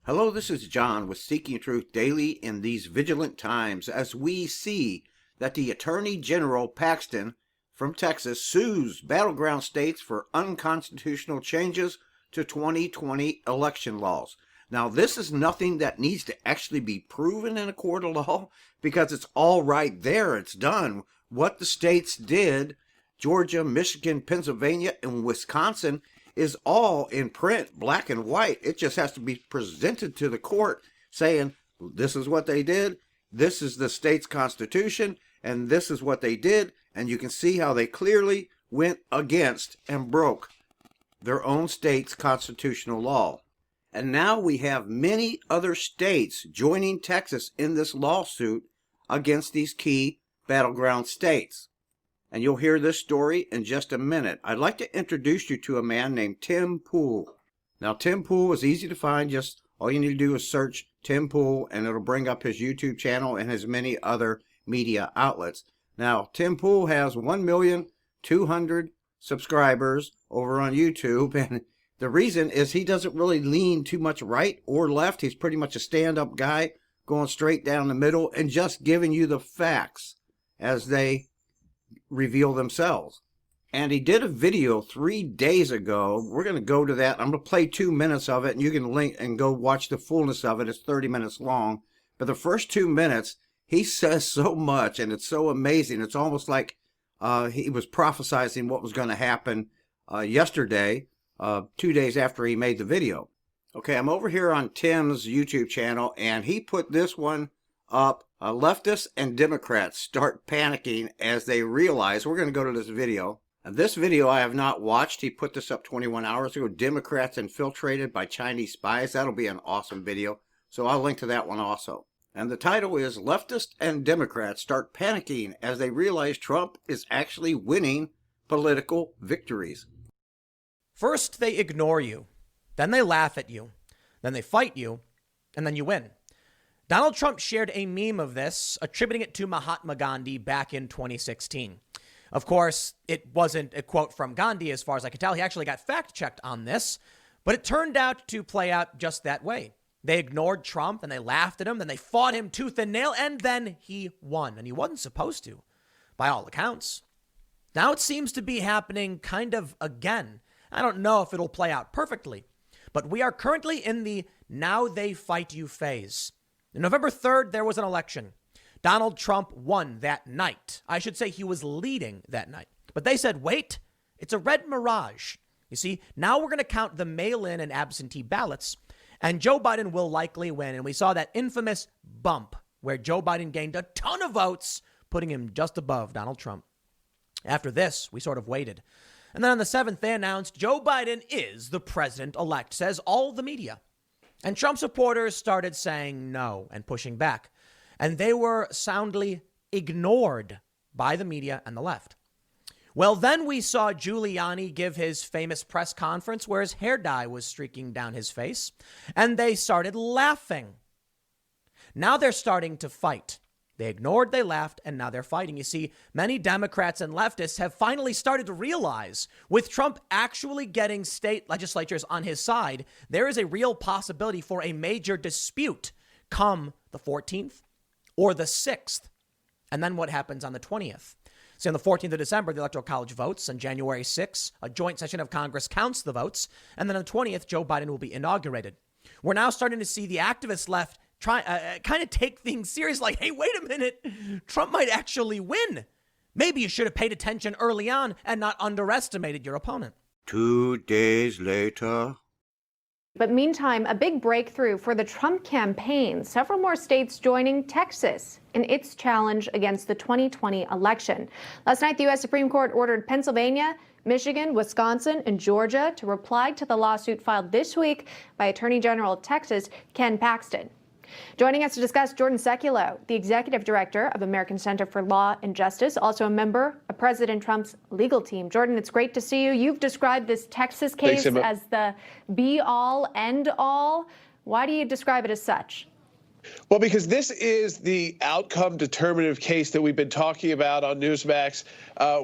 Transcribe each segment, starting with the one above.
Hello, this is John with Seeking Truth Daily in these Vigilant Times as we see that the Attorney General Paxton from Texas sues battleground states for unconstitutional changes to 2020 election laws. Now, this is nothing that needs to actually be proven in a court of law because it's all right there. It's done. What the states did, Georgia, Michigan, Pennsylvania, and Wisconsin, is all in print, black and white. It just has to be presented to the court saying, this is what they did, this is the state's constitution, and this is what they did. And you can see how they clearly went against and broke their own state's constitutional law. And now we have many other states joining Texas in this lawsuit against these key battleground states. And you'll hear this story in just a minute. I'd like to introduce you to a man named Tim Pool. Now, Tim Pool is easy to find. Just all you need to do is search Tim Pool, and it'll bring up his YouTube channel and his many other media outlets. Now, Tim Pool has 1,200,000 subscribers over on YouTube, and the reason is he doesn't really lean too much right or left. He's pretty much a stand-up guy, going straight down the middle and just giving you the facts as they reveal themselves. And he did a video 3 days ago. We're going to go to that. I'm going to play 2 minutes of it, and you can link and go watch the fullness of it. It's 30 minutes long. But the first 2 minutes, he says so much, and it's so amazing. It's almost like he was prophesizing what was going to happen yesterday, 2 days after he made the video. Okay, I'm over here on Tim's YouTube channel, and he put this one up. Leftists and Democrats start panicking as they realize, we're going to go to this video. And this video I have not watched. He put this up 21 hours ago. Democrats infiltrated by Chinese spies. That'll be an awesome video. So I'll link to that one also. And the title is Leftists and Democrats Start Panicking as They Realize Trump is Actually Winning Political Victories. First, they ignore you. Then they laugh at you. Then they fight you. And then you win. Donald Trump shared a meme of this, attributing it to Mahatma Gandhi back in 2016. Of course, it wasn't a quote from Gandhi, as far as I can tell. He actually got fact-checked on this, but it turned out to play out just that way. They ignored Trump, and they laughed at him, then they fought him tooth and nail, and then he won. And he wasn't supposed to, by all accounts. Now it seems to be happening kind of again. I don't know if it'll play out perfectly, but we are currently in the now they fight you phase. On November 3rd, there was an election. Donald Trump won that night. I should say he was leading that night. But they said, wait, it's a red mirage. You see, now we're going to count the mail-in and absentee ballots, and Joe Biden will likely win. And we saw that infamous bump where Joe Biden gained a ton of votes, putting him just above Donald Trump. After this, we sort of waited. And then on the 7th, they announced Joe Biden is the president-elect, says all the media. And Trump supporters started saying no and pushing back. And they were soundly ignored by the media and the left. Well, then we saw Giuliani give his famous press conference where his hair dye was streaking down his face. And they started laughing. Now they're starting to fight. They ignored, they laughed, and now they're fighting. You see, many Democrats and leftists have finally started to realize, with Trump actually getting state legislatures on his side, there is a real possibility for a major dispute come the 14th or the 6th. And then what happens on the 20th? See, on the 14th of December, the Electoral College votes. On January 6th, a joint session of Congress counts the votes. And then on the 20th, Joe Biden will be inaugurated. We're now starting to see the activist left try kind of take things serious, like, hey, wait a minute, Trump might actually win. Maybe you should have paid attention early on and not underestimated your opponent. 2 days later. But meantime, a big breakthrough for the Trump campaign. Several more states joining Texas in its challenge against the 2020 election. Last night, the U.S. Supreme Court ordered Pennsylvania, Michigan, Wisconsin, and Georgia to reply to the lawsuit filed this week by Attorney General of Texas, Ken Paxton. Joining us to discuss, Jordan Sekulow, the executive director of American Center for Law and Justice, also a member of President Trump's legal team. Jordan, it's great to see you. You've described this Texas case as the be-all, end-all. Why do you describe it as such? Well, because this is the outcome determinative case that we've been talking about on Newsmax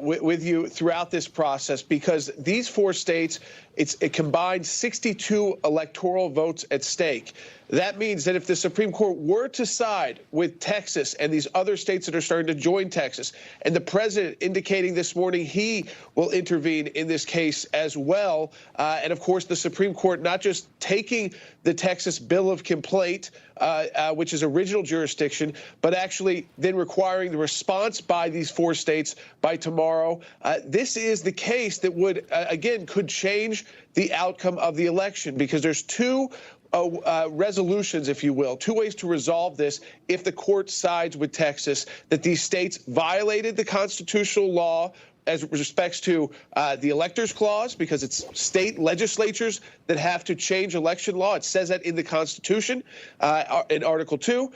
with you throughout this process, because these 4 states, it combines 62 electoral votes at stake. That means that if the Supreme Court were to side with Texas and these other states that are starting to join Texas, and the president indicating this morning he will intervene in this case as well, and of course the Supreme Court not just taking the Texas bill of complaint, which is original jurisdiction, but actually then requiring the response by these 4 states by tomorrow. This is the case that would, again, could change the outcome of the election, because there's 2 resolutions, if you will, 2 ways to resolve this if the court sides with Texas, that these states violated the constitutional law as respects to the electors clause, because it's state legislatures that have to change election law. It says that in the Constitution in Article 2.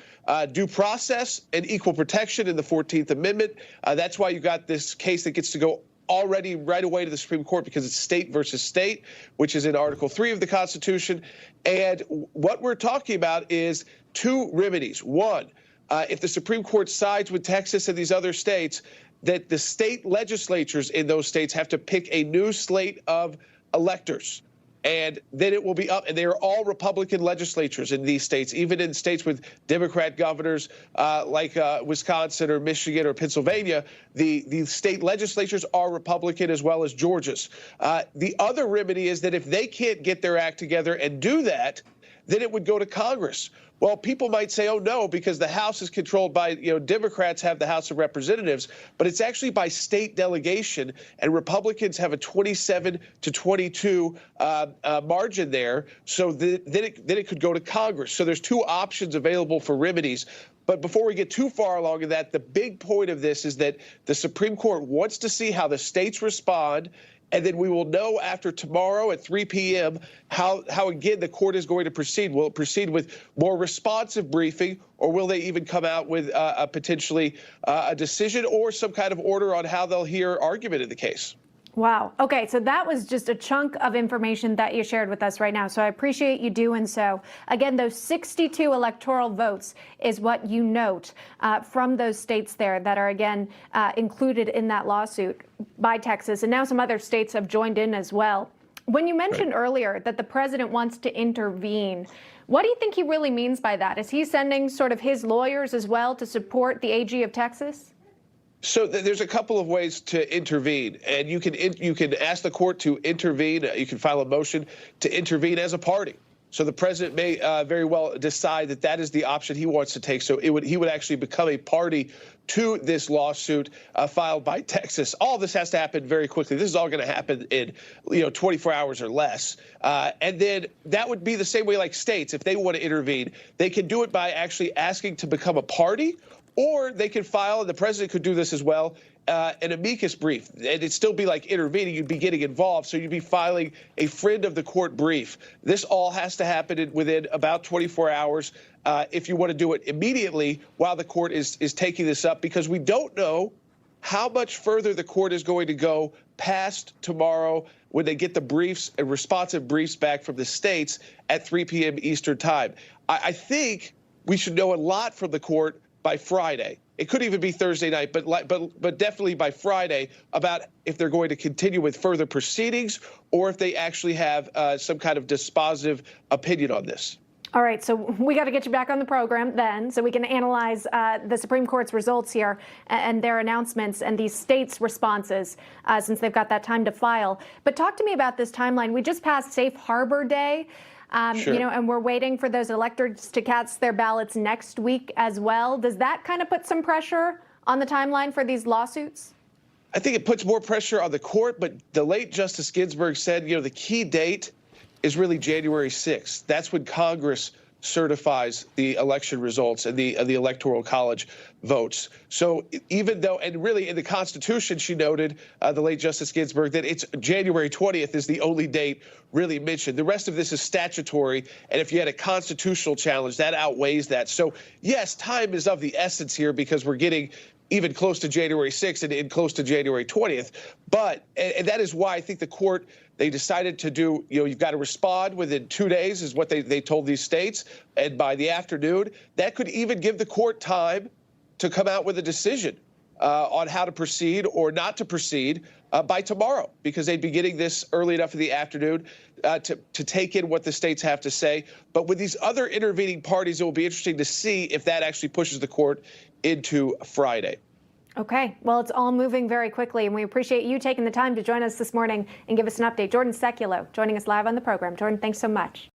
Due process and equal protection in the 14th Amendment. That's why you got this case that gets to go already right away to the Supreme Court, because it's state versus state, which is in Article 3 of the Constitution. And what we're talking about is 2 remedies. One, if the Supreme Court sides with Texas and these other states, that the state legislatures in those states have to pick a new slate of electors. And then it will be up, and they are all Republican legislatures in these states, even in states with Democrat governors like Wisconsin or Michigan or Pennsylvania. The state legislatures are Republican, as well as Georgia's. The other remedy is that if they can't get their act together and do that, then it would go to Congress. Well, people might say, oh, no, because the House is controlled by, Democrats have the House of Representatives, but it's actually by state delegation, and Republicans have a 27 to 22 margin there. So then it could go to Congress. So there's 2 options available for remedies. But before we get too far along in that, the big point of this is that the Supreme Court wants to see how the states respond. And then we will know after tomorrow at 3 p.m. how again, the court is going to proceed. Will it proceed with more responsive briefing, or will they even come out with potentially a decision or some kind of order on how they'll hear argument in the case? Wow. Okay, so that was just a chunk of information that you shared with us right now. So I appreciate you doing so. Again, those 62 electoral votes is what you note from those states there that are, again, included in that lawsuit by Texas. And now some other states have joined in as well. When you mentioned earlier that the president wants to intervene, what do you think he really means by that? Is he sending sort of his lawyers as well to support the AG of Texas? So there's a couple of ways to intervene, and you can ask the court to intervene. You can file a motion to intervene as a party. So the president may very well decide that that is the option he wants to take. So he would actually become a party to this lawsuit filed by Texas. All of this has to happen very quickly. This is all going to happen in 24 hours or less. And then that would be the same way like states. If they want to intervene, they can do it by actually asking to become a party. Or they could file, and the president could do this as well, an amicus brief. And it'd still be like intervening. You'd be getting involved. So you'd be filing a friend of the court brief. This all has to happen within about 24 hours if you want to do it immediately while the court is taking this up, because we don't know how much further the court is going to go past tomorrow when they get the briefs and responsive briefs back from the states at 3 p.m. Eastern time. I think we should know a lot from the court by Friday. It could even be Thursday night, but definitely by Friday, about if they're going to continue with further proceedings or if they actually have some kind of dispositive opinion on this. All right, so we got to get you back on the program then so we can analyze the Supreme Court's results here and their announcements and these states' responses since they've got that time to file. But talk to me about this timeline. We just passed Safe Harbor Day. Sure. And we're waiting for those electors to cast their ballots next week as well. Does that kind of put some pressure on the timeline for these lawsuits? I think it puts more pressure on the court, but the late Justice Ginsburg said, the key date is really January 6th. That's when Congress certifies the election results and the Electoral College votes. So even though, and really in the Constitution, she noted, the late Justice Ginsburg, that it's January 20th is the only date really mentioned. The rest of this is statutory, and if you had a constitutional challenge, that outweighs that. So yes, time is of the essence here because we're getting even close to January 6th and close to January 20th. But, and that is why I think the court, they decided to do, you've got to respond within 2 days is what they told these states. And by the afternoon, that could even give the court time to come out with a decision on how to proceed or not to proceed by tomorrow, because they'd be getting this early enough in the afternoon to take in what the states have to say. But with these other intervening parties, it will be interesting to see if that actually pushes the court into Friday. Okay, well, it's all moving very quickly, and we appreciate you taking the time to join us this morning and give us an update. Jordan Sekulow joining us live on the program. Jordan, thanks so much.